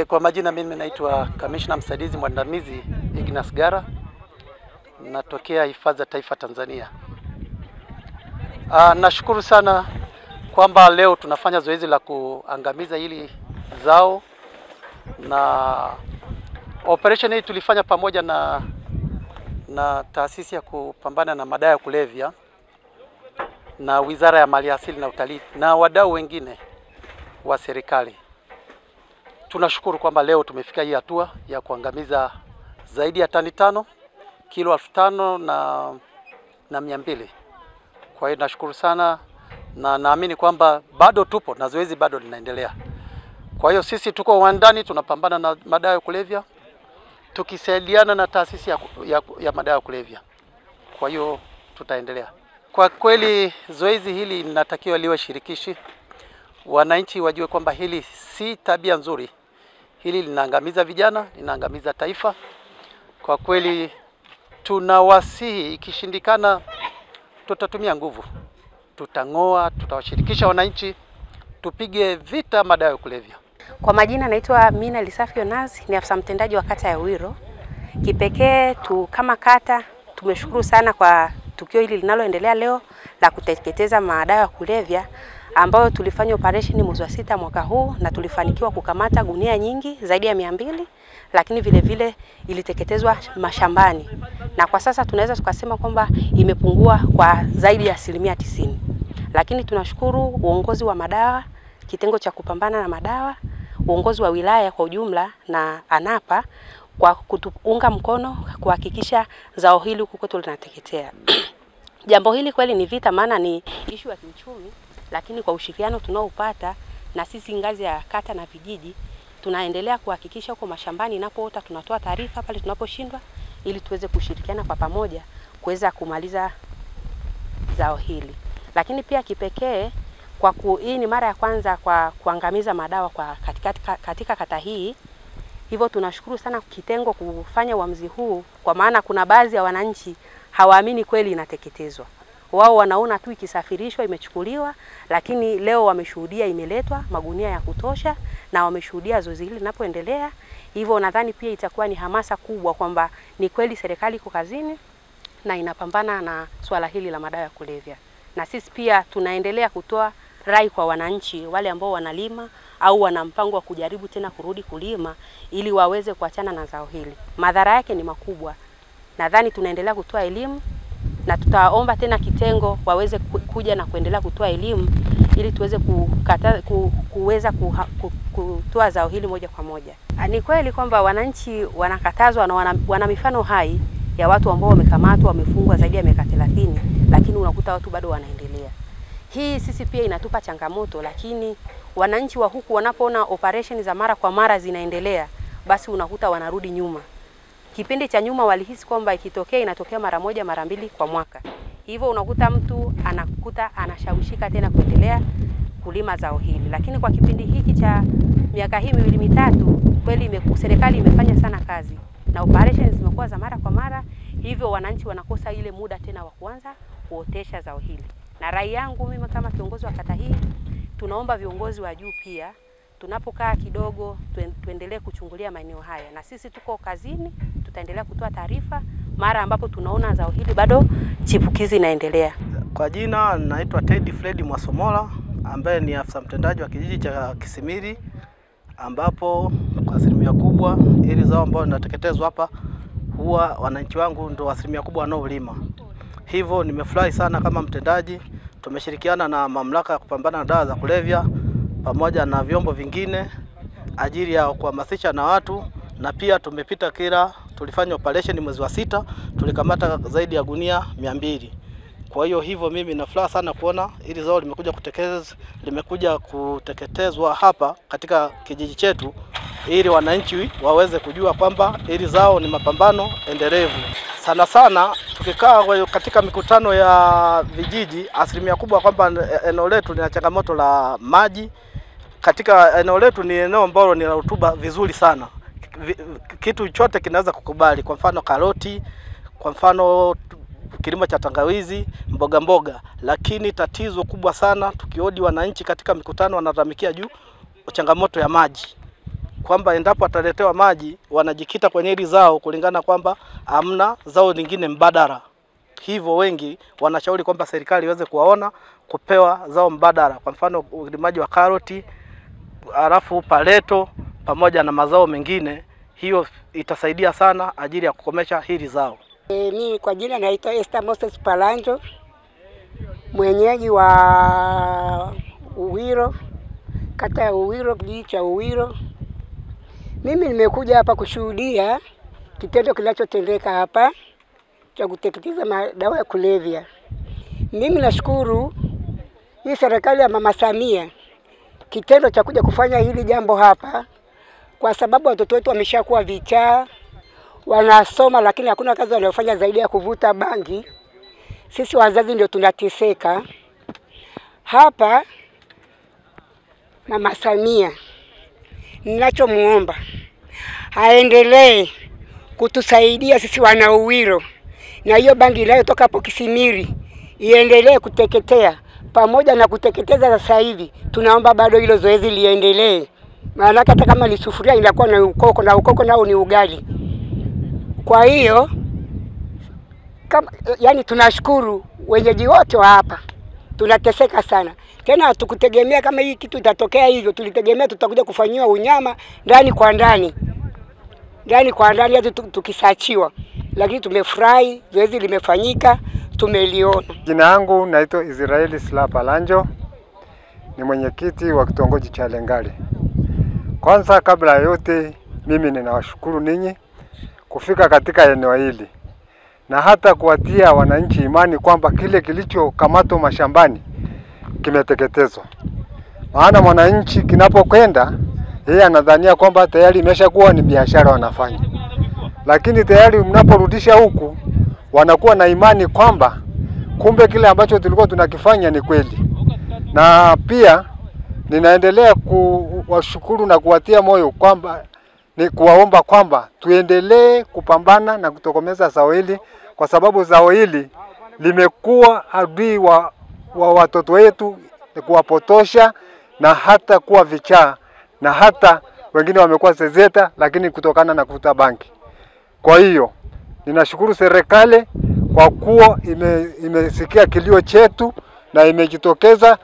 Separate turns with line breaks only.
Kwa majina mimi naitwa Kamishna Msaidizi Mwandamizi Ignas Gara, natokea Hifadhi ya Taifa Tanzania. Nashukuru sana kwamba leo tunafanya zoezi la kuangamiza hili zao, na operation hii tulifanya pamoja na taasisi ya kupambana na madawa ya kulevya na Wizara ya Maliasili na Utalii na wadau wengine wa serikali. Tunashukuru kwamba leo tumefika hii hatua ya kuangamiza zaidi ya tani 5, kilo 5,200. Kwa hiyo nashukuru sana, na naamini kwamba bado tupo na zoezi bado linaendelea. Kwa hiyo sisi tuko uwandani tunapambana na madawa ya kulevya tukisaidiana na taasisi ya madawa ya kulevya. Kwa hiyo tutaendelea. Kwa kweli zoezi hili linatakiwa liwe shirikishi. Wananchi wajue kwamba hili si tabia nzuri. Hili linaangamiza vijana, linaangamiza taifa. Kwa kweli tunawasihi, ikishindikana tutatumia nguvu. Tutang'oa, tutawashirikisha wananchi, tupige vita madawa ya kulevya.
Kwa majina naitwa Mina Lisafi Onazi, ni afisa mtendaji wa kata ya Wiro. Kipekee kama kata tumeshukuru sana kwa tukio hili linaloendelea leo la kuteketeza madawa ya kulevya, ambayo tulifanya operation mwezi wa 6 mwaka huu, na tulifanikiwa kukamata gunia nyingi zaidi ya 200, lakini vile vile iliteketezwa mashambani. Na kwa sasa tunaweza tukasema kwamba imepungua kwa zaidi ya 90%. Lakini tunashukuru uongozi wa madawa, kitengo cha kupambana na madawa, uongozi wa wilaya kwa ujumla na ANAPA kwa kutuunga mkono kuhakikisha zao hili huko kwetu linateketea. Jambo hili kweli ni vita, maana ni issue ya kiuchumi, lakini kwa ushirikiano tunaopata na sisi ngazi ya kata na vijiji, tunaendelea kuhakikisha huko mashambani inapoota tunatoa taarifa pale tunaposhindwa, ili tuweze kushirikiana kwa pamoja kuweza kumaliza zao hili. Lakini pia kipekee hii ni mara ya kwanza kwa kuangamiza madawa katika kata hii. Hivyo tunashukuru sana kitengo kufanya uamuzi huu, kwa maana kuna baadhi ya wananchi hawaamini kweli inateketezwa. Wao wanaona tu ikisafirishwa imechukuliwa, lakini leo wameshuhudia imeletwa magunia ya kutosha na wameshuhudia zoezi hili linapoendelea. Hivyo nadhani pia itakuwa ni hamasa kubwa kwamba ni kweli serikali iko kazini na inapambana na swala hili la madawa ya kulevya. Na sisi pia tunaendelea kutoa rai kwa wananchi wale ambao wanalima au wana mpango wa kujaribu tena kurudi kulima, ili waweze kuachana na zao hili. Madhara yake ni makubwa. Nadhani tunaendelea kutoa elimu, na tutaomba tena kitengo waweze kuja na kuendelea kutoa elimu ili tuweze kuweza kutoa zao hili moja kwa moja. Ni kweli kwamba wananchi wanakatazwa na wana mifano hai ya watu ambao wamekamatwa, wamefungwa zaidi ya miaka 30, lakini unakuta watu bado wanaendelea. Hii sisi pia inatupa changamoto, lakini wananchi wa huku wanapoona operation za mara kwa mara zinaendelea, basi unakuta wanarudi nyuma. Kipindi cha nyuma walihisi kwamba ikitokea inatokea mara moja mara mbili kwa mwaka. Hivyo unakuta mtu anashawishika tena kuendelea kulima zao hili. Lakini kwa kipindi hiki cha miaka hii 2-3, kweli serikali imefanya sana kazi na operations zimekuwa za mara kwa mara, hivyo wananchi wanakosa ile muda tena wa kuanza kuotesha zao hili. Na rai yangu mimi kama kiongozi wa kata hii, tunaomba viongozi wa juu pia tunapokaa kidogo tuendelee kuchungulia maeneo haya, na sisi tuko kazini, tutaendelea kutoa taarifa mara ambapo tunaona zao hili bado chipukizi inaendelea.
Kwa jina naitwa Teddy Fred Mwasomola, ambaye ni afisa mtendaji wa kijiji cha Kisimiri, ambapo kwa asilimia kubwa ili zao ambao linateketezwa hapa huwa wananchi wangu ndio asilimia kubwa wanaolima. Hivyo nimefurahi sana kama mtendaji, tumeshirikiana na mamlaka ya kupambana na dawa za kulevya pamoja na vyombo vingine ajili ya kuhamasisha na watu, na pia tulifanya operation mwezi wa 6, tulikamata zaidi ya gunia 200. Kwa hivyo mimi na furaha sana kuona ili zao limekuja kuteketezwa hapa katika kijiji chetu, ili wananchi waweze kujua kwamba ili zao ni mapambano endelevu. Sana tukikaa katika mikutano ya vijiji, asilimia kubwa kwamba eneo letu lina changamoto la maji. Katika eneo letu ni eneo ambalo ni la rutuba vizuri sana. Kitu chote kinaweza kukubali, kwa mfano karoti, kwa mfano kilimo cha tangawizi, mboga, lakini tatizo kubwa sana tukiodi wananchi katika mikutano wanalalamikia juu changamoto ya maji. kwamba endapo ataletewa maji wanajikita kwenye hili zao kulingana kwamba hamna zao lingine mbadala. Hivyo wengi wanashauri kwamba serikali iweze kuwaona kupewa zao mbadala, kwa mfano ulimaji wa karoti, alafu paleto pamoja na mazao mengine. Hiyo itasaidia sana ajili ya kukomesha hili zao.
Mimi kwa jina naitwa Esther Moses Palanjo, mwenyeji wa Uwiro, kata ya Uwiro, kijiji cha Uwiro. Mimi nimekuja hapa kushuhudia kitendo kinachotendeka hapa cha kuteketeza madawa ya kulevya. Mimi nashukuru hii serikali ya Mama Samia kitendo cha kuja kufanya hili jambo hapa, kwa sababu watoto wetu wameshakuwa vichaa, wanasoma lakini hakuna kazi wanayofanya zaidi ya kuvuta bangi. Sisi wazazi ndio tunateseka hapa. Mama Samia, ninachomuomba aendelee kutusaidia sisi wana Uwiro, na hiyo bangi inayotoka hapo Kisimiri iendelee kuteketea, pamoja na kuteketeza sasa hivi. Tunaomba bado hilo zoezi liendelee, maana hata kama ni sufuria inakuwa na ukoko, na ukoko nao ni ugali. Kwa hiyo yani tunashukuru wenyeji wote wa hapa, tunateseka sana. Tena hatukutegemea kama hii kitu itatokea hivyo, tulitegemea tutakuja kufanyiwa unyama ndani kwa ndani hadi tukisachiwa, lakini tumefurahi zoezi limefanyika, tumeliona.
Jina langu naitwa Israeli Slaa Palanjo, ni mwenyekiti wa kitongoji cha Lengale. Kwanza kabla ya yote, mimi ninawashukuru ninyi kufika katika eneo hili na hata kuwatia wananchi imani kwamba kile kilichokamatwa mashambani kimeteketezwa. Maana mwananchi kinapokwenda yeye anadhania kwamba tayari imeshakuwa ni biashara wanafanya, lakini tayari mnaporudisha huku wanakuwa na imani kwamba kumbe kile ambacho tulikuwa tunakifanya ni kweli. Na pia ninaendelea kuwashukuru na kuwatia moyo kwamba ni kuwaomba kwamba tuendelee kupambana na kutokomeza zao hili, kwa sababu zao hili limekuwa adui wa watoto wetu, ni kuwapotosha na hata kuwa vichaa, na hata wengine wamekuwa zezeta lakini kutokana na kuvuta bangi. Kwa hiyo ninashukuru serikali kwa kuwa imesikia kilio chetu na imejitokeza